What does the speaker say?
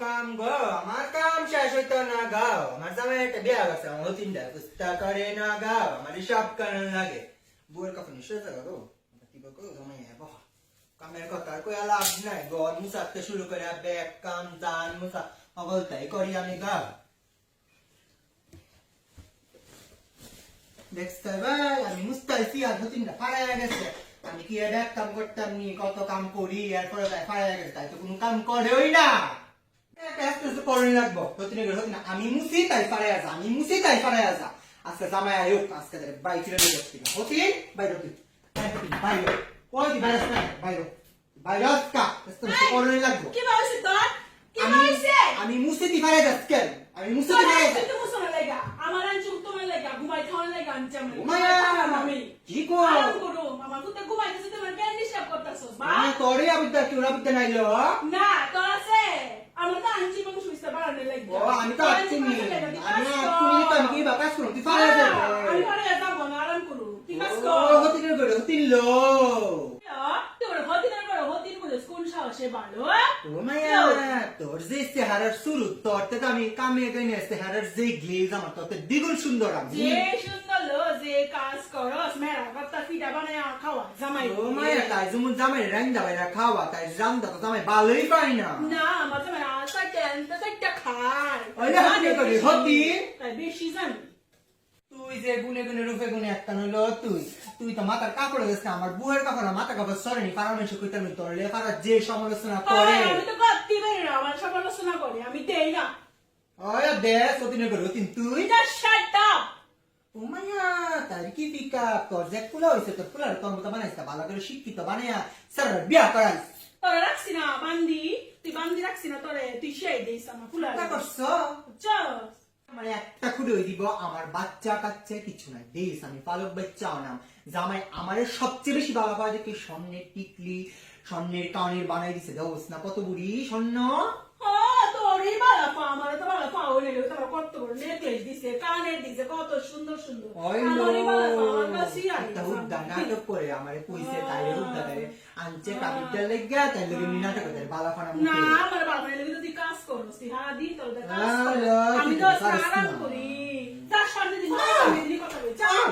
কাম গো আমার কাম শেষ হইতো না গাও আমার জামাই একটা বিয়া করছে আমার হতিনটা কুস্তা করে না গাও আমার সব কারণ লাগে বুয়ের কখন সোজা গো কি বকো জামাই বাহ কামের কথা আর কই লাভ নাই ঘর মুছাতে শুরু করে ব্যাগ কাম জান মুছা অগলতাই করি আমি গাও দেখতে ভাই আমি মুস্তাইছি আর হতিনটা ফাড়ায় গেছে আমি কি এর এক কাম করতাম নি কত কাম করি এরপরে তাই ফাড়ায় গেছে তাই তো কোনো কাম করেই না আমি মুসি তাই পারে আসা আমি মুসি তাই পারে আসা আজকে জামাই আয়ো আজকে বাই ফিরে দিয়ে যাচ্ছি হতি বাইরে হতি বাইরে কই দি বাইরে না বাইরে বাইরে আজকা এত করতে লাগবো কি হইছে তোর কি হইছে আমি মুসি দি পারে যাচ্ছি আমি মুসি দি পারে যাচ্ছি তুই মুসি লাগা আমার আন চুপ তোমার লাগা ঘুমাই খাওয়ার লাগা আনছাম ঘুমায়া আমি কি কো আরাম করো মামা তুই তো ঘুমাইতেছিস তোমার কেন ডিস্টার্ব করতাছস বা আমি তোরে আবিদা কি ওরা আবিদা নাইলো না তোর আছে আমার তো আনছি মাংস সুইস্তা বাড়ানো লাগবে ও আমি তো আছি নি আমি তুমি তো আমি কি বাকাস করো তুই পারে যাবে আমি পারে যাব না আরাম করো ঠিক আছে ও হতি রে গড় হতি লো তোর হতিন বলে কোন সাহসে বাড়লো ও মায়া তোর যে চেহারার শুরু তোরতে তো আমি কামে গইনে চেহারার যে গ্লেজ আমার তোতে দ্বিগুণ সুন্দর আমি যে সুন্দর লো যে কাজ করস মেরা কথা ফিডা বানায় খাওয়া জামাই ও মায়া তাই যেমন জামাই রান্দা বাইরা খাওয়া তাই রান্দা তো জামাই ভালোই পাই না না আমার জামাই আসা কেন তো একটা খায় ওইটা হতি করি হতি তাই বেশি জানি তুই যে গুনে গুনে রূপে গুনে একটা হইলো তুই তো মাথার কাপড় গেছ আমার বুয়ের কাপড় মাথা কাপড় সরেনি পারামেন্স কইতে আমি তোর লেখার যে সমালোচনা করে আমি তো করতে পারি না আমার সমালোচনা করি আমি দেই না ওই দেশ অতিনে করে তুই তুই এটা শাট আপ ও মায়া তার কি পিকআপ তোর যে কুলা হইছে তোর কুলার তোর মতো বানাইছ ভালো করে শিক্ষিত বানায়া স্যার বিয়া করাই তোরা রাখছি না বান্দি তুই বান্দি রাখছি না তোরে তুই সেই দিস আমার ফুলা তা করছো চল মানে একটা খুঁড়ে ওই দিব আমার বাচ্চা কাচ্চা কিছু নাই দেশ আমি পালক বাচ্চা নাম জামাই আমার সবচেয়ে বেশি ভালো পাওয়া যায় কি স্বর্ণের টিকলি স্বর্ণের কানের বানাই দিছে দোস না কত বুড়ি স্বর্ণ তোরই বালা পা আমার তো বালা পাও নেই তোরা কত বড় নেকলেস দিছে কানের দিছে কত সুন্দর সুন্দর আমারই বালা পা আমার কাছে একটা হুদ্দা নাটক করে আমারে কইছে তাই হুদ্দা তাই আনছে কাবিটার লাগা তাই লগে মি নাটক করে বালা ফানা মুখে না আমার বাবা এর তুই কাজ করছিস তুই হ্যাঁ দি তোর কাজ আলো, আমি ঠিক তো আছে, পারিস আরাম না। করি তার সামনে দিন আমি কথা বলি চল